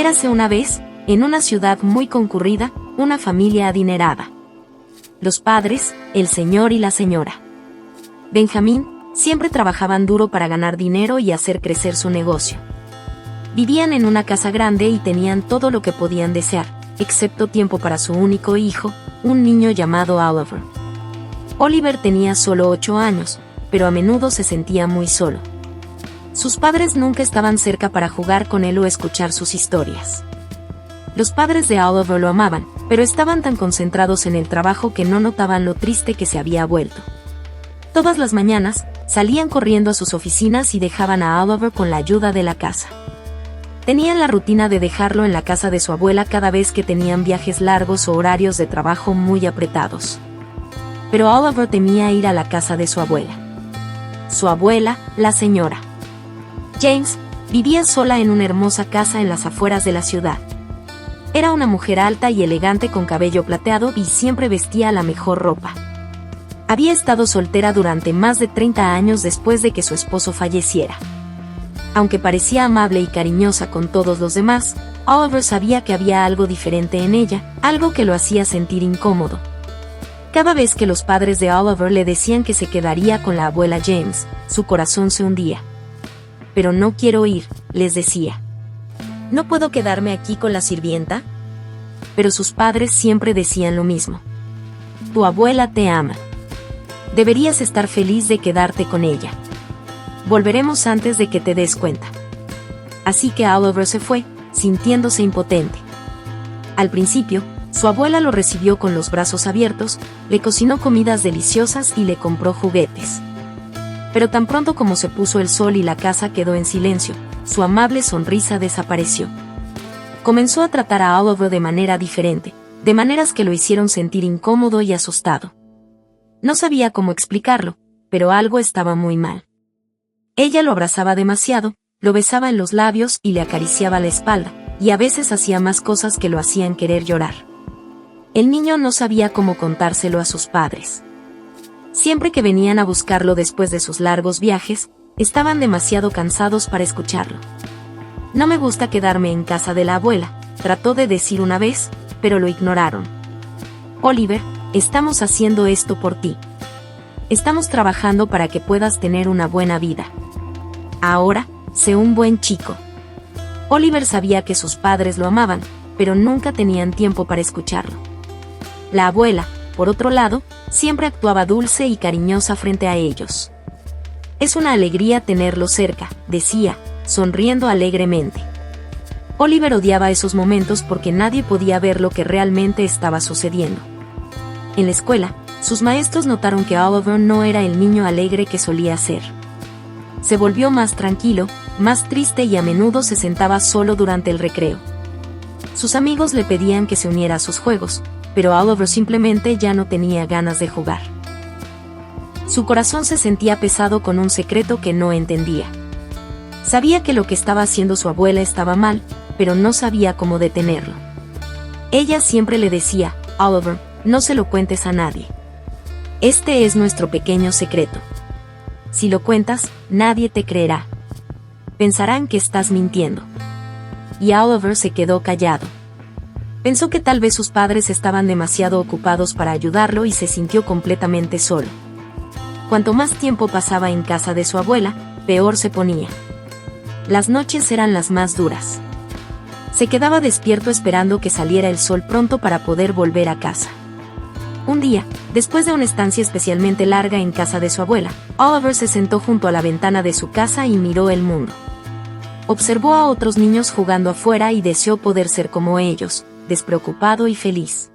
Érase una vez, en una ciudad muy concurrida, una familia adinerada. Los padres, el señor y la señora Benjamín, siempre trabajaban duro para ganar dinero y hacer crecer su negocio. Vivían en una casa grande y tenían todo lo que podían desear, excepto tiempo para su único hijo, un niño llamado Oliver. Oliver tenía solo 8 años, pero a menudo se sentía muy solo. Sus padres nunca estaban cerca para jugar con él o escuchar sus historias. Los padres de Oliver lo amaban, pero estaban tan concentrados en el trabajo que no notaban lo triste que se había vuelto. Todas las mañanas, salían corriendo a sus oficinas y dejaban a Oliver con la ayuda de la casa. Tenían la rutina de dejarlo en la casa de su abuela cada vez que tenían viajes largos o horarios de trabajo muy apretados. Pero Oliver temía ir a la casa de su abuela. Su abuela, la señora James, vivía sola en una hermosa casa en las afueras de la ciudad. Era una mujer alta y elegante con cabello plateado y siempre vestía la mejor ropa. Había estado soltera durante más de 30 años después de que su esposo falleciera. Aunque parecía amable y cariñosa con todos los demás, Oliver sabía que había algo diferente en ella, algo que lo hacía sentir incómodo. Cada vez que los padres de Oliver le decían que se quedaría con la abuela James, su corazón se hundía. «Pero no quiero ir», les decía. «¿No puedo quedarme aquí con la sirvienta?». Pero sus padres siempre decían lo mismo. «Tu abuela te ama. Deberías estar feliz de quedarte con ella. Volveremos antes de que te des cuenta». Así que Oliver se fue, sintiéndose impotente. Al principio, su abuela lo recibió con los brazos abiertos, le cocinó comidas deliciosas y le compró juguetes. Pero tan pronto como se puso el sol y la casa quedó en silencio, su amable sonrisa desapareció. Comenzó a tratar a Oliver de manera diferente, de maneras que lo hicieron sentir incómodo y asustado. No sabía cómo explicarlo, pero algo estaba muy mal. Ella lo abrazaba demasiado, lo besaba en los labios y le acariciaba la espalda, y a veces hacía más cosas que lo hacían querer llorar. El niño no sabía cómo contárselo a sus padres. Siempre que venían a buscarlo después de sus largos viajes, estaban demasiado cansados para escucharlo. «No me gusta quedarme en casa de la abuela», trató de decir una vez, pero lo ignoraron. «Oliver, estamos haciendo esto por ti. Estamos trabajando para que puedas tener una buena vida. Ahora, sé un buen chico». Oliver sabía que sus padres lo amaban, pero nunca tenían tiempo para escucharlo. La abuela, por otro lado, siempre actuaba dulce y cariñosa frente a ellos. «Es una alegría tenerlo cerca», decía, sonriendo alegremente. Oliver odiaba esos momentos porque nadie podía ver lo que realmente estaba sucediendo. En la escuela, sus maestros notaron que Oliver no era el niño alegre que solía ser. Se volvió más tranquilo, más triste y a menudo se sentaba solo durante el recreo. Sus amigos le pedían que se uniera a sus juegos, pero Oliver simplemente ya no tenía ganas de jugar. Su corazón se sentía pesado con un secreto que no entendía. Sabía que lo que estaba haciendo su abuela estaba mal, pero no sabía cómo detenerlo. Ella siempre le decía, «Oliver, no se lo cuentes a nadie. Este es nuestro pequeño secreto. Si lo cuentas, nadie te creerá. Pensarán que estás mintiendo». Y Oliver se quedó callado. Pensó que tal vez sus padres estaban demasiado ocupados para ayudarlo y se sintió completamente solo. Cuanto más tiempo pasaba en casa de su abuela, peor se ponía. Las noches eran las más duras. Se quedaba despierto esperando que saliera el sol pronto para poder volver a casa. Un día, después de una estancia especialmente larga en casa de su abuela, Oliver se sentó junto a la ventana de su casa y miró el mundo. Observó a otros niños jugando afuera y deseó poder ser como ellos, despreocupado y feliz.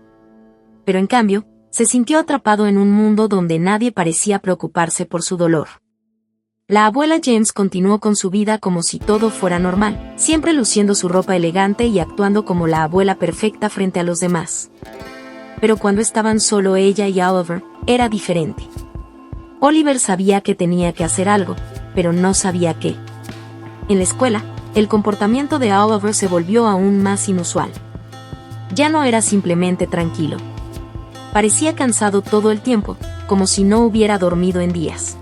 Pero en cambio, se sintió atrapado en un mundo donde nadie parecía preocuparse por su dolor. La abuela James continuó con su vida como si todo fuera normal, siempre luciendo su ropa elegante y actuando como la abuela perfecta frente a los demás. Pero cuando estaban solo ella y Oliver, era diferente. Oliver sabía que tenía que hacer algo, pero no sabía qué. En la escuela, el comportamiento de Oliver se volvió aún más inusual. Ya no era simplemente tranquilo. Parecía cansado todo el tiempo, como si no hubiera dormido en días.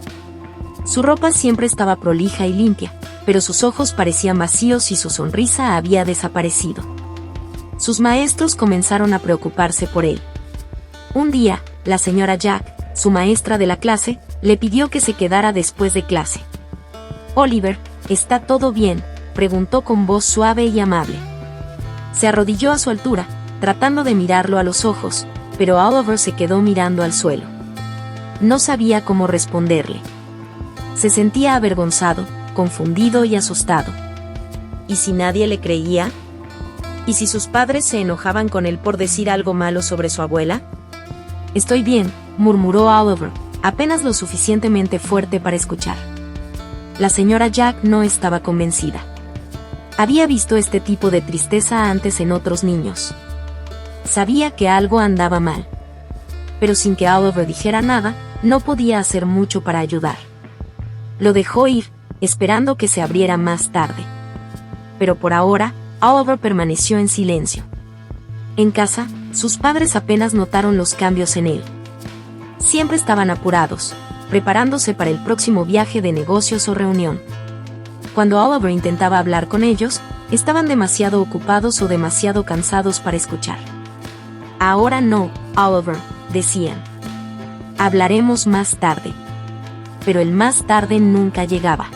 Su ropa siempre estaba prolija y limpia, pero sus ojos parecían vacíos y su sonrisa había desaparecido. Sus maestros comenzaron a preocuparse por él. Un día, la señora Jack, su maestra de la clase, le pidió que se quedara después de clase. «Oliver, ¿está todo bien?», preguntó con voz suave y amable. Se arrodilló a su altura, tratando de mirarlo a los ojos, pero Oliver se quedó mirando al suelo. No sabía cómo responderle. Se sentía avergonzado, confundido y asustado. ¿Y si nadie le creía? ¿Y si sus padres se enojaban con él por decir algo malo sobre su abuela? «Estoy bien», murmuró Oliver, apenas lo suficientemente fuerte para escuchar. La señora Jack no estaba convencida. Había visto este tipo de tristeza antes en otros niños. Sabía que algo andaba mal. Pero sin que Oliver dijera nada, no podía hacer mucho para ayudar. Lo dejó ir, esperando que se abriera más tarde. Pero por ahora, Oliver permaneció en silencio. En casa, sus padres apenas notaron los cambios en él. Siempre estaban apurados, preparándose para el próximo viaje de negocios o reunión. Cuando Oliver intentaba hablar con ellos, estaban demasiado ocupados o demasiado cansados para escuchar. «Ahora no, Oliver», decían. «Hablaremos más tarde». Pero el más tarde nunca llegaba.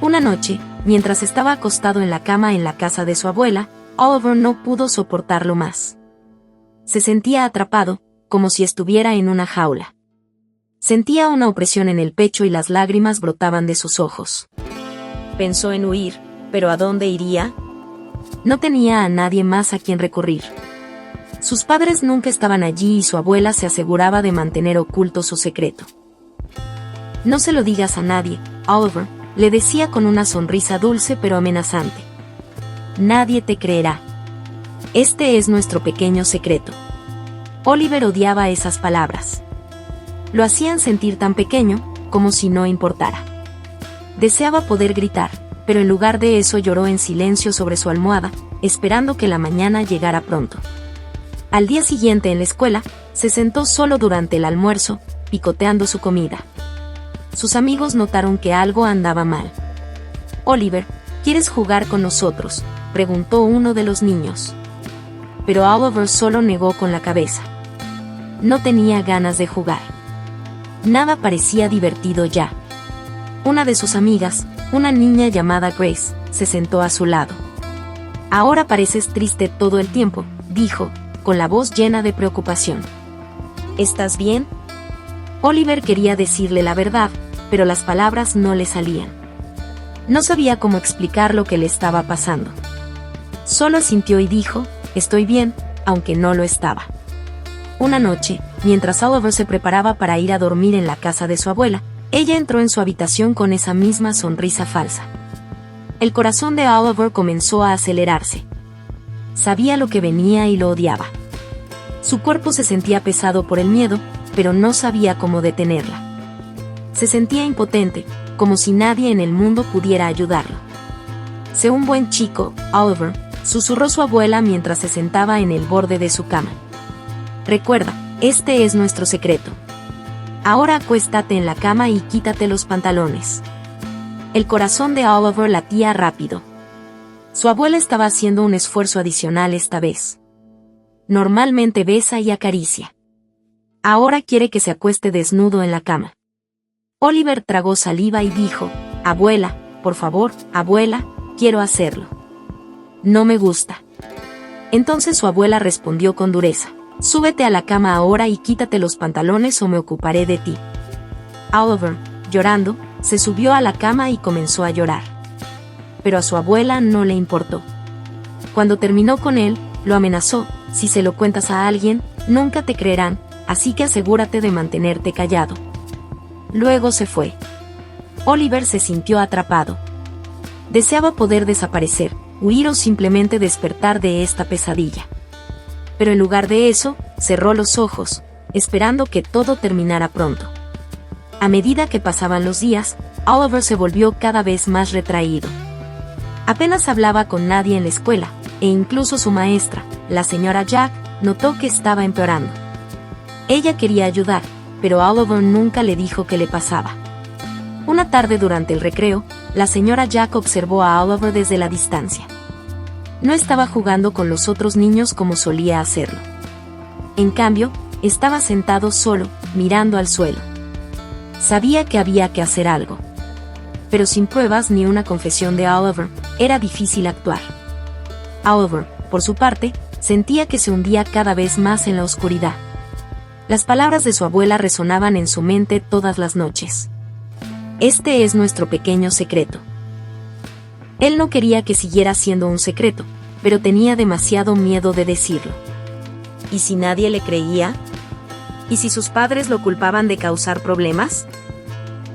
Una noche, mientras estaba acostado en la cama en la casa de su abuela, Oliver no pudo soportarlo más. Se sentía atrapado, como si estuviera en una jaula. Sentía una opresión en el pecho y las lágrimas brotaban de sus ojos. Pensó en huir, pero ¿a dónde iría? No tenía a nadie más a quien recurrir. Sus padres nunca estaban allí y su abuela se aseguraba de mantener oculto su secreto. «No se lo digas a nadie, Oliver», le decía con una sonrisa dulce pero amenazante. «Nadie te creerá. Este es nuestro pequeño secreto». Oliver odiaba esas palabras. Lo hacían sentir tan pequeño, como si no importara. Deseaba poder gritar, pero en lugar de eso lloró en silencio sobre su almohada, esperando que la mañana llegara pronto. Al día siguiente en la escuela, se sentó solo durante el almuerzo, picoteando su comida. Sus amigos notaron que algo andaba mal. «Oliver, ¿quieres jugar con nosotros?», preguntó uno de los niños. Pero Oliver solo negó con la cabeza. No tenía ganas de jugar. Nada parecía divertido ya. Una de sus amigas, una niña llamada Grace, se sentó a su lado. «Ahora pareces triste todo el tiempo», dijo, con la voz llena de preocupación. «¿Estás bien?». Oliver quería decirle la verdad, pero las palabras no le salían. No sabía cómo explicar lo que le estaba pasando. Solo asintió y dijo, «Estoy bien», aunque no lo estaba. Una noche, mientras Oliver se preparaba para ir a dormir en la casa de su abuela, ella entró en su habitación con esa misma sonrisa falsa. El corazón de Oliver comenzó a acelerarse. Sabía lo que venía y lo odiaba. Su cuerpo se sentía pesado por el miedo, pero no sabía cómo detenerla. Se sentía impotente, como si nadie en el mundo pudiera ayudarlo. «Sé un buen chico, Oliver», susurró su abuela mientras se sentaba en el borde de su cama. «Recuerda, este es nuestro secreto. Ahora acuéstate en la cama y quítate los pantalones». El corazón de Oliver latía rápido. Su abuela estaba haciendo un esfuerzo adicional esta vez. Normalmente besa y acaricia. Ahora quiere que se acueste desnudo en la cama. Oliver tragó saliva y dijo, «Abuela, por favor, abuela, quiero hacerlo». «No me gusta». Entonces su abuela respondió con dureza, «Súbete a la cama ahora y quítate los pantalones o me ocuparé de ti». Oliver, llorando, se subió a la cama y comenzó a llorar. Pero a su abuela no le importó. Cuando terminó con él, lo amenazó, «Si se lo cuentas a alguien, nunca te creerán, así que asegúrate de mantenerte callado». Luego se fue. Oliver se sintió atrapado. Deseaba poder desaparecer, huir o simplemente despertar de esta pesadilla. Pero en lugar de eso, cerró los ojos, esperando que todo terminara pronto. A medida que pasaban los días, Oliver se volvió cada vez más retraído. Apenas hablaba con nadie en la escuela, e incluso su maestra, la señora Jack, notó que estaba empeorando. Ella quería ayudar, pero Oliver nunca le dijo qué le pasaba. Una tarde durante el recreo, la señora Jack observó a Oliver desde la distancia. No estaba jugando con los otros niños como solía hacerlo. En cambio, estaba sentado solo, mirando al suelo. Sabía que había que hacer algo. Pero sin pruebas ni una confesión de Oliver, era difícil actuar. Oliver, por su parte, sentía que se hundía cada vez más en la oscuridad. Las palabras de su abuela resonaban en su mente todas las noches. Este es nuestro pequeño secreto. Él no quería que siguiera siendo un secreto, pero tenía demasiado miedo de decirlo. ¿Y si nadie le creía? ¿Y si sus padres lo culpaban de causar problemas?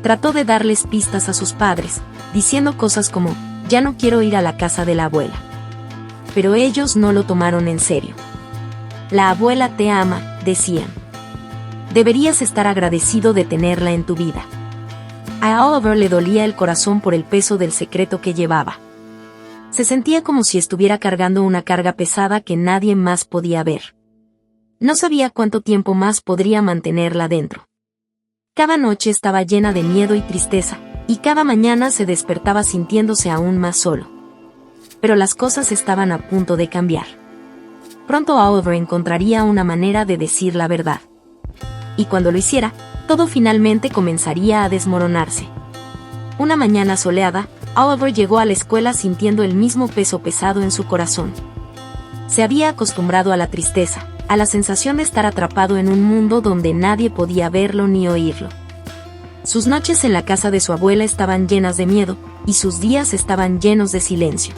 Trató de darles pistas a sus padres, diciendo cosas como, ya no quiero ir a la casa de la abuela. Pero ellos no lo tomaron en serio. La abuela te ama, decían. Deberías estar agradecido de tenerla en tu vida. A Oliver le dolía el corazón por el peso del secreto que llevaba. Se sentía como si estuviera cargando una carga pesada que nadie más podía ver. No sabía cuánto tiempo más podría mantenerla dentro. Cada noche estaba llena de miedo y tristeza, y cada mañana se despertaba sintiéndose aún más solo. Pero las cosas estaban a punto de cambiar. Pronto Oliver encontraría una manera de decir la verdad. Y cuando lo hiciera, todo finalmente comenzaría a desmoronarse. Una mañana soleada, Oliver llegó a la escuela sintiendo el mismo peso pesado en su corazón. Se había acostumbrado a la tristeza, a la sensación de estar atrapado en un mundo donde nadie podía verlo ni oírlo. Sus noches en la casa de su abuela estaban llenas de miedo, y sus días estaban llenos de silencio.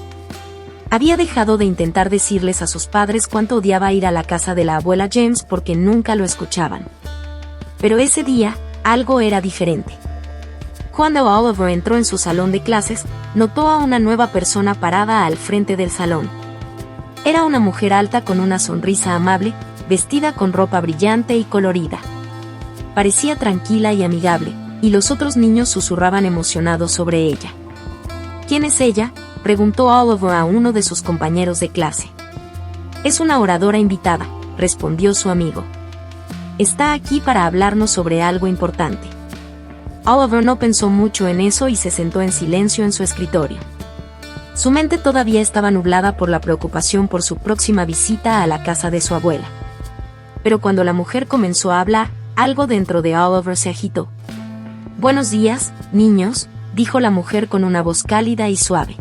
Había dejado de intentar decirles a sus padres cuánto odiaba ir a la casa de la abuela James porque nunca lo escuchaban. Pero ese día, algo era diferente. Cuando Oliver entró en su salón de clases, notó a una nueva persona parada al frente del salón. Era una mujer alta con una sonrisa amable, vestida con ropa brillante y colorida. Parecía tranquila y amigable, y los otros niños susurraban emocionados sobre ella. ¿Quién es ella?, preguntó Oliver a uno de sus compañeros de clase. Es una oradora invitada, respondió su amigo. Está aquí para hablarnos sobre algo importante. Oliver no pensó mucho en eso y se sentó en silencio en su escritorio. Su mente todavía estaba nublada por la preocupación por su próxima visita a la casa de su abuela. Pero cuando la mujer comenzó a hablar, algo dentro de Oliver se agitó. Buenos días, niños, dijo la mujer con una voz cálida y suave.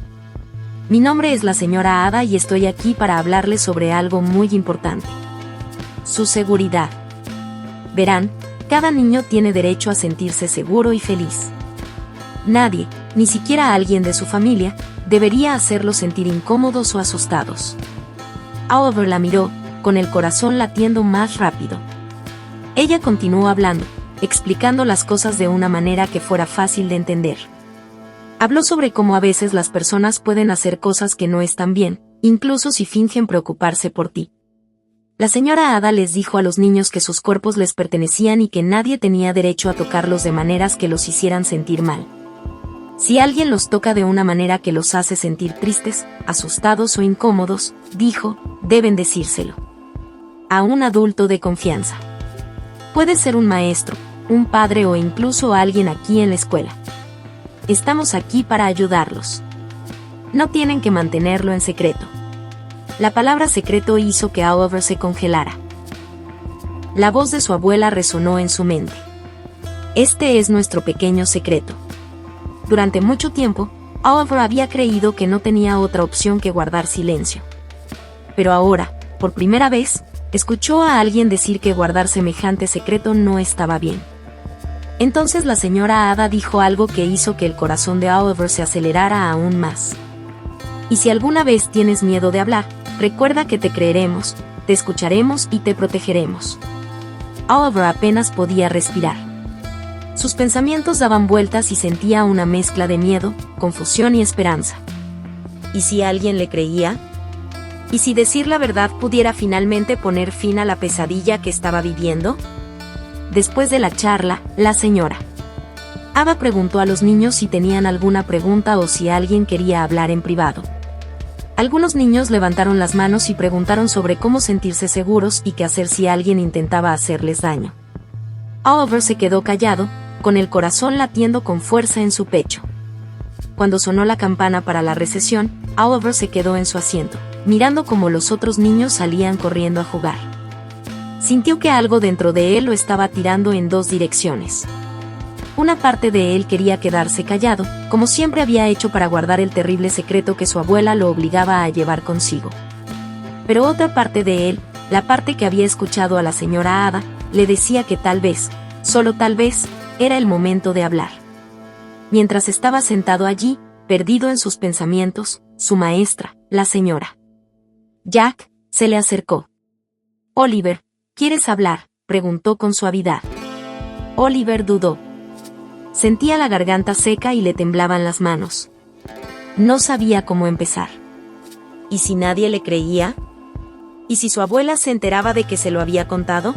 Mi nombre es la señora Ada y estoy aquí para hablarles sobre algo muy importante. Su seguridad. Verán, cada niño tiene derecho a sentirse seguro y feliz. Nadie, ni siquiera alguien de su familia, debería hacerlos sentir incómodos o asustados. Oliver la miró, con el corazón latiendo más rápido. Ella continuó hablando, explicando las cosas de una manera que fuera fácil de entender. Habló sobre cómo a veces las personas pueden hacer cosas que no están bien, incluso si fingen preocuparse por ti. La señora Ada les dijo a los niños que sus cuerpos les pertenecían y que nadie tenía derecho a tocarlos de maneras que los hicieran sentir mal. Si alguien los toca de una manera que los hace sentir tristes, asustados o incómodos, dijo, deben decírselo. A un adulto de confianza. Puede ser un maestro, un padre o incluso alguien aquí en la escuela. Estamos aquí para ayudarlos. No tienen que mantenerlo en secreto. La palabra secreto hizo que Oliver se congelara. La voz de su abuela resonó en su mente. Este es nuestro pequeño secreto. Durante mucho tiempo, Oliver había creído que no tenía otra opción que guardar silencio. Pero ahora, por primera vez, escuchó a alguien decir que guardar semejante secreto no estaba bien. Entonces la señora Ada dijo algo que hizo que el corazón de Oliver se acelerara aún más. Y si alguna vez tienes miedo de hablar, recuerda que te creeremos, te escucharemos y te protegeremos. Oliver apenas podía respirar. Sus pensamientos daban vueltas y sentía una mezcla de miedo, confusión y esperanza. ¿Y si alguien le creía? ¿Y si decir la verdad pudiera finalmente poner fin a la pesadilla que estaba viviendo? Después de la charla, la señora Ada preguntó a los niños si tenían alguna pregunta o si alguien quería hablar en privado. Algunos niños levantaron las manos y preguntaron sobre cómo sentirse seguros y qué hacer si alguien intentaba hacerles daño. Oliver se quedó callado, con el corazón latiendo con fuerza en su pecho. cuando sonó la campana para la recesión, Oliver se quedó en su asiento, mirando cómo los otros niños salían corriendo a jugar. Sintió que algo dentro de él lo estaba tirando en dos direcciones. Una parte de él quería quedarse callado, como siempre había hecho para guardar el terrible secreto que su abuela lo obligaba a llevar consigo. Pero otra parte de él, la parte que había escuchado a la señora Ada, le decía que tal vez, solo tal vez, era el momento de hablar. Mientras estaba sentado allí, perdido en sus pensamientos, su maestra, la señora Jack, se le acercó. «Oliver, ¿quieres hablar?», preguntó con suavidad. Oliver dudó. Sentía la garganta seca y le temblaban las manos. No sabía cómo empezar. ¿Y si nadie le creía? ¿Y si su abuela se enteraba de que se lo había contado?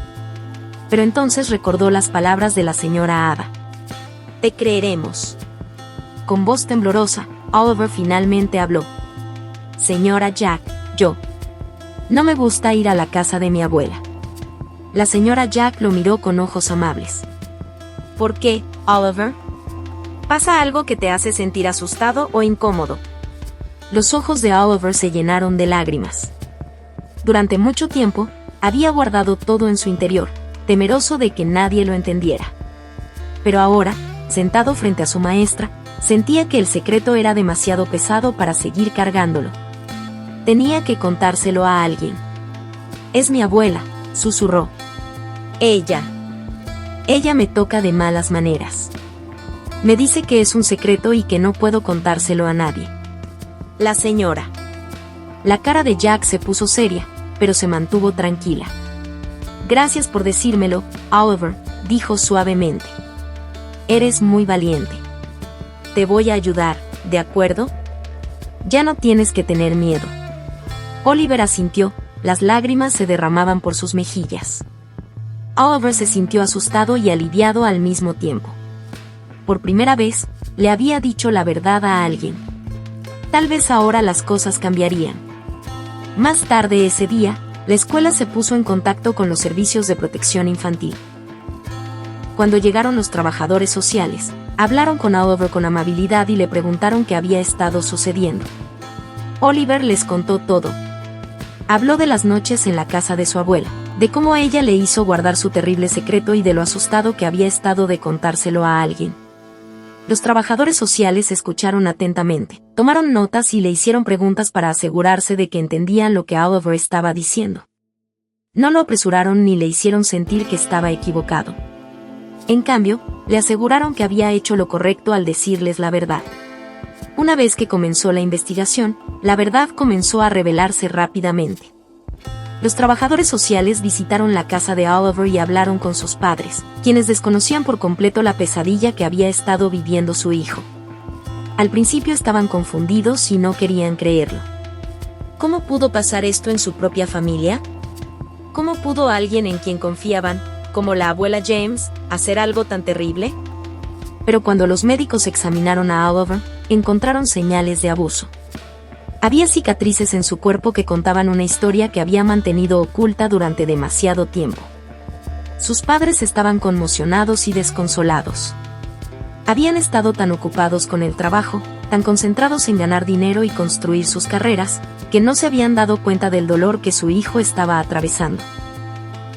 Pero entonces recordó las palabras de la señora Ada. «Te creeremos». Con voz temblorosa, Oliver finalmente habló. «Señora Jack, yo no me gusta ir a la casa de mi abuela». La señora Jack lo miró con ojos amables. «¿Por qué, Oliver? ¿Pasa algo que te hace sentir asustado o incómodo?». Los ojos de Oliver se llenaron de lágrimas. Durante mucho tiempo, había guardado todo en su interior, temeroso de que nadie lo entendiera. Pero ahora, sentado frente a su maestra, sentía que el secreto era demasiado pesado para seguir cargándolo. Tenía que contárselo a alguien. «Es mi abuela», susurró. Ella me toca de malas maneras. Me dice que es un secreto y que no puedo contárselo a nadie». La señora. La cara de Jack se puso seria, pero se mantuvo tranquila. «Gracias por decírmelo, Oliver», dijo suavemente. «Eres muy valiente. Te voy a ayudar, ¿de acuerdo? Ya no tienes que tener miedo». Oliver asintió, las lágrimas se derramaban por sus mejillas. Oliver se sintió asustado y aliviado al mismo tiempo. Por primera vez, le había dicho la verdad a alguien. Tal vez ahora las cosas cambiarían. Más tarde ese día, la escuela se puso en contacto con los servicios de protección infantil. Cuando llegaron los trabajadores sociales, hablaron con Oliver con amabilidad y le preguntaron qué había estado sucediendo. Oliver les contó todo. Habló de las noches en la casa de su abuela, de cómo ella le hizo guardar su terrible secreto y de lo asustado que había estado de contárselo a alguien. Los trabajadores sociales escucharon atentamente, tomaron notas y le hicieron preguntas para asegurarse de que entendían lo que Oliver estaba diciendo. No lo apresuraron ni le hicieron sentir que estaba equivocado. En cambio, le aseguraron que había hecho lo correcto al decirles la verdad. Una vez que comenzó la investigación, la verdad comenzó a revelarse rápidamente. Los trabajadores sociales visitaron la casa de Oliver y hablaron con sus padres, quienes desconocían por completo la pesadilla que había estado viviendo su hijo. Al principio estaban confundidos y no querían creerlo. ¿Cómo pudo pasar esto en su propia familia? ¿Cómo pudo alguien en quien confiaban, como la abuela James, hacer algo tan terrible? Pero cuando los médicos examinaron a Oliver, encontraron señales de abuso. Había cicatrices en su cuerpo que contaban una historia que había mantenido oculta durante demasiado tiempo. Sus padres estaban conmocionados y desconsolados. Habían estado tan ocupados con el trabajo, tan concentrados en ganar dinero y construir sus carreras, que no se habían dado cuenta del dolor que su hijo estaba atravesando.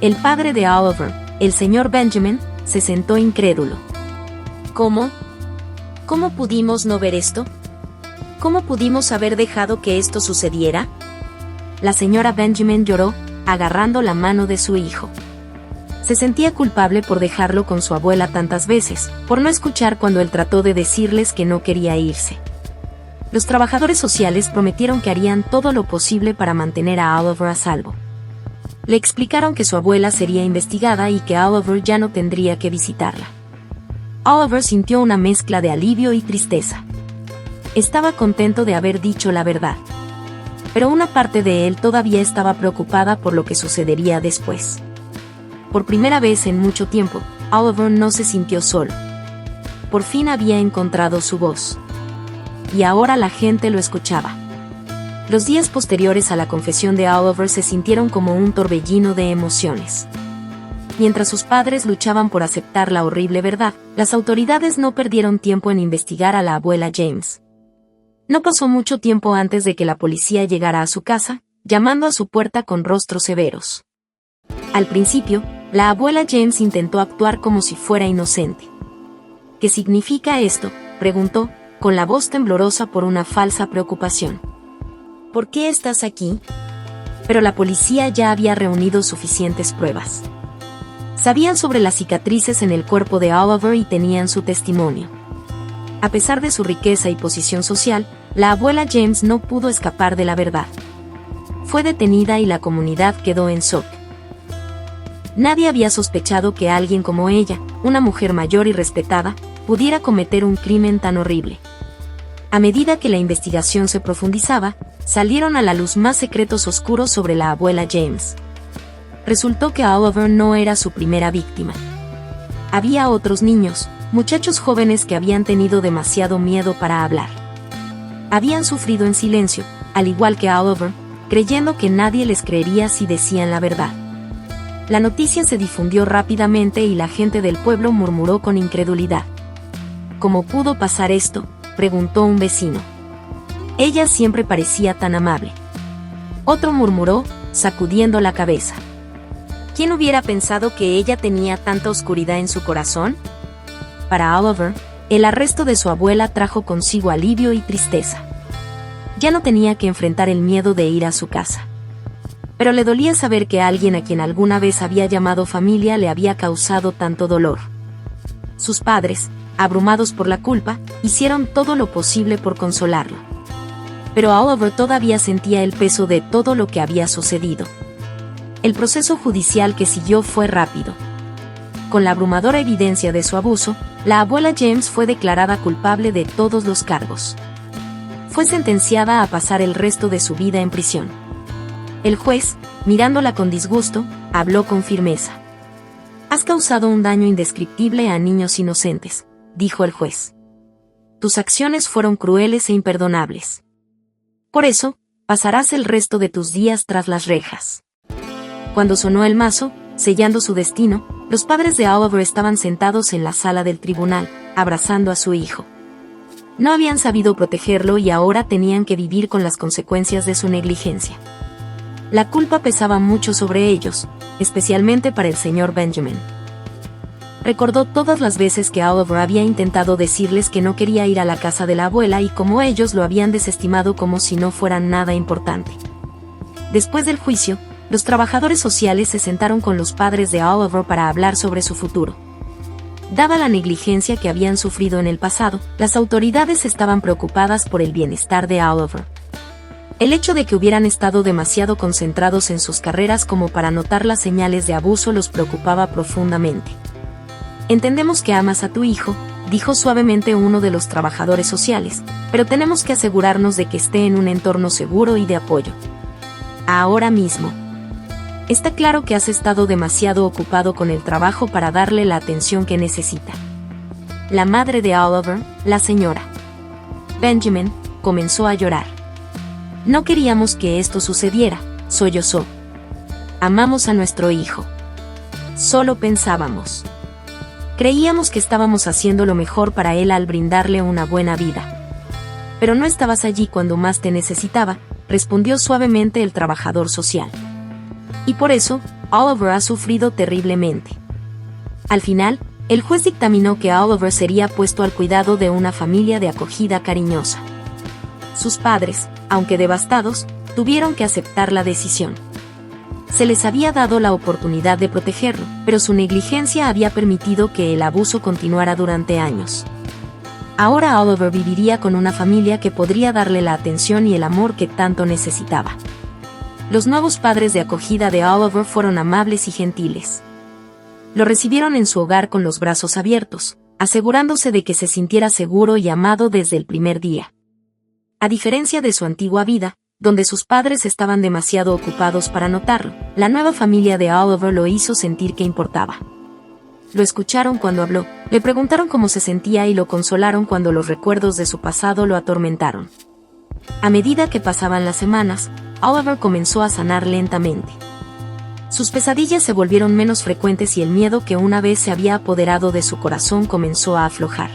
El padre de Oliver, el señor Benjamin, se sentó incrédulo. ¿Cómo? ¿Cómo pudimos no ver esto? ¿Cómo pudimos haber dejado que esto sucediera? La señora Benjamin lloró, agarrando la mano de su hijo. Se sentía culpable por dejarlo con su abuela tantas veces, por no escuchar cuando él trató de decirles que no quería irse. Los trabajadores sociales prometieron que harían todo lo posible para mantener a Oliver a salvo. Le explicaron que su abuela sería investigada y que Oliver ya no tendría que visitarla. Oliver sintió una mezcla de alivio y tristeza. Estaba contento de haber dicho la verdad. Pero una parte de él todavía estaba preocupada por lo que sucedería después. Por primera vez en mucho tiempo, Oliver no se sintió solo. Por fin había encontrado su voz. Y ahora la gente lo escuchaba. Los días posteriores a la confesión de Oliver se sintieron como un torbellino de emociones. Mientras sus padres luchaban por aceptar la horrible verdad, las autoridades no perdieron tiempo en investigar a la abuela James. No pasó mucho tiempo antes de que la policía llegara a su casa, llamando a su puerta con rostros severos. Al principio, la abuela James intentó actuar como si fuera inocente. ¿Qué significa esto?, preguntó, con la voz temblorosa por una falsa preocupación. ¿Por qué estás aquí? Pero la policía ya había reunido suficientes pruebas. Sabían sobre las cicatrices en el cuerpo de Oliver y tenían su testimonio. A pesar de su riqueza y posición social, la abuela James no pudo escapar de la verdad. Fue detenida y la comunidad quedó en shock. Nadie había sospechado que alguien como ella, una mujer mayor y respetada, pudiera cometer un crimen tan horrible. A medida que la investigación se profundizaba, salieron a la luz más secretos oscuros sobre la abuela James. Resultó que Oliver no era su primera víctima. Había otros niños, muchachos jóvenes que habían tenido demasiado miedo para hablar. Habían sufrido en silencio, al igual que Oliver, creyendo que nadie les creería si decían la verdad. La noticia se difundió rápidamente y la gente del pueblo murmuró con incredulidad. ¿Cómo pudo pasar esto?, preguntó un vecino. Ella siempre parecía tan amable. Otro murmuró, sacudiendo la cabeza. ¿Quién hubiera pensado que ella tenía tanta oscuridad en su corazón? Para Oliver, el arresto de su abuela trajo consigo alivio y tristeza. Ya no tenía que enfrentar el miedo de ir a su casa. Pero le dolía saber que alguien a quien alguna vez había llamado familia le había causado tanto dolor. Sus padres, abrumados por la culpa, hicieron todo lo posible por consolarlo. Pero Oliver todavía sentía el peso de todo lo que había sucedido. El proceso judicial que siguió fue rápido. Con la abrumadora evidencia de su abuso, la abuela James fue declarada culpable de todos los cargos. Fue sentenciada a pasar el resto de su vida en prisión. El juez, mirándola con disgusto, habló con firmeza. «Has causado un daño indescriptible a niños inocentes», dijo el juez. «Tus acciones fueron crueles e imperdonables. Por eso, pasarás el resto de tus días tras las rejas». Cuando sonó el mazo, sellando su destino, los padres de Oliver estaban sentados en la sala del tribunal, abrazando a su hijo. No habían sabido protegerlo y ahora tenían que vivir con las consecuencias de su negligencia. La culpa pesaba mucho sobre ellos, especialmente para el señor Benjamin. Recordó todas las veces que Oliver había intentado decirles que no quería ir a la casa de la abuela y cómo ellos lo habían desestimado como si no fueran nada importante. Después del juicio, los trabajadores sociales se sentaron con los padres de Oliver para hablar sobre su futuro. Dada la negligencia que habían sufrido en el pasado, las autoridades estaban preocupadas por el bienestar de Oliver. El hecho de que hubieran estado demasiado concentrados en sus carreras como para notar las señales de abuso los preocupaba profundamente. «Entendemos que amas a tu hijo», dijo suavemente uno de los trabajadores sociales, «pero tenemos que asegurarnos de que esté en un entorno seguro y de apoyo. Ahora mismo. Está claro que has estado demasiado ocupado con el trabajo para darle la atención que necesita». La madre de Oliver, la señora Benjamin, comenzó a llorar. «No queríamos que esto sucediera», sollozó. «Amamos a nuestro hijo. Solo pensábamos. Creíamos que estábamos haciendo lo mejor para él al brindarle una buena vida. Pero no estabas allí cuando más te necesitaba», respondió suavemente el trabajador social. «Y por eso, Oliver ha sufrido terriblemente». Al final, el juez dictaminó que Oliver sería puesto al cuidado de una familia de acogida cariñosa. Sus padres, aunque devastados, tuvieron que aceptar la decisión. Se les había dado la oportunidad de protegerlo, pero su negligencia había permitido que el abuso continuara durante años. Ahora Oliver viviría con una familia que podría darle la atención y el amor que tanto necesitaba. Los nuevos padres de acogida de Oliver fueron amables y gentiles. Lo recibieron en su hogar con los brazos abiertos, asegurándose de que se sintiera seguro y amado desde el primer día. A diferencia de su antigua vida, donde sus padres estaban demasiado ocupados para notarlo, la nueva familia de Oliver lo hizo sentir que importaba. Lo escucharon cuando habló, le preguntaron cómo se sentía y lo consolaron cuando los recuerdos de su pasado lo atormentaron. A medida que pasaban las semanas, Oliver comenzó a sanar lentamente. Sus pesadillas se volvieron menos frecuentes y el miedo que una vez se había apoderado de su corazón comenzó a aflojar.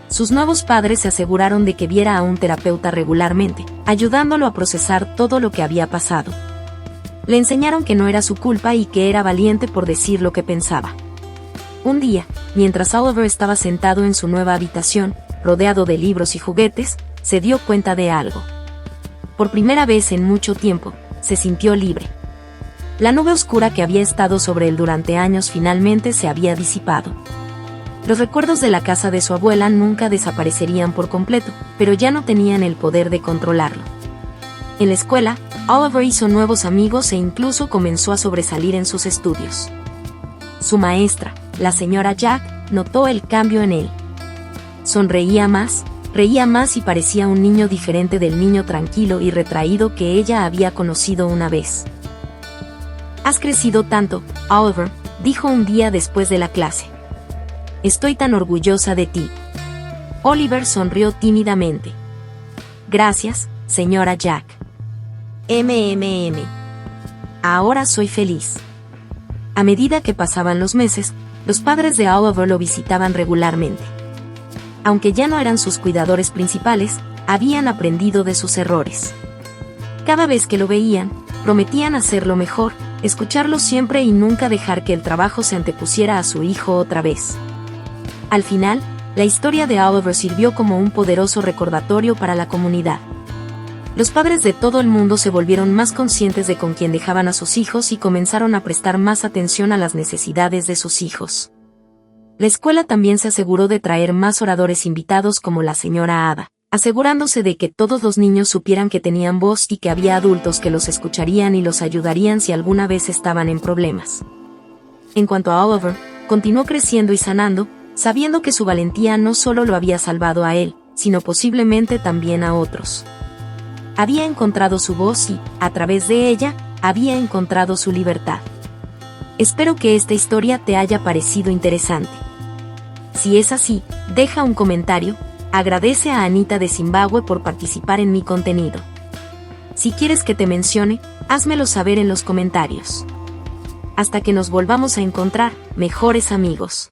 Sus nuevos padres se aseguraron de que viera a un terapeuta regularmente, ayudándolo a procesar todo lo que había pasado. Le enseñaron que no era su culpa y que era valiente por decir lo que pensaba. Un día, mientras Oliver estaba sentado en su nueva habitación, rodeado de libros y juguetes, se dio cuenta de algo. Por primera vez en mucho tiempo, se sintió libre. La nube oscura que había estado sobre él durante años finalmente se había disipado. Los recuerdos de la casa de su abuela nunca desaparecerían por completo, pero ya no tenían el poder de controlarlo. En la escuela, Oliver hizo nuevos amigos e incluso comenzó a sobresalir en sus estudios. Su maestra, la señora Jack, notó el cambio en él. Sonreía más, reía más y parecía un niño diferente del niño tranquilo y retraído que ella había conocido una vez. «Has crecido tanto, Oliver», dijo un día después de la clase. «Estoy tan orgullosa de ti». Oliver sonrió tímidamente. «Gracias, señora Jack. Ahora soy feliz». A medida que pasaban los meses, los padres de Oliver lo visitaban regularmente. Aunque ya no eran sus cuidadores principales, habían aprendido de sus errores. Cada vez que lo veían, prometían hacerlo mejor, escucharlo siempre y nunca dejar que el trabajo se antepusiera a su hijo otra vez. Al final, la historia de Oliver sirvió como un poderoso recordatorio para la comunidad. Los padres de todo el mundo se volvieron más conscientes de con quién dejaban a sus hijos y comenzaron a prestar más atención a las necesidades de sus hijos. La escuela también se aseguró de traer más oradores invitados como la señora Ada, asegurándose de que todos los niños supieran que tenían voz y que había adultos que los escucharían y los ayudarían si alguna vez estaban en problemas. En cuanto a Oliver, continuó creciendo y sanando, sabiendo que su valentía no solo lo había salvado a él, sino posiblemente también a otros. Había encontrado su voz y, a través de ella, había encontrado su libertad. Espero que esta historia te haya parecido interesante. Si es así, deja un comentario. Agradece a Anita de Zimbabue por participar en mi contenido. Si quieres que te mencione, házmelo saber en los comentarios. Hasta que nos volvamos a encontrar, mejores amigos.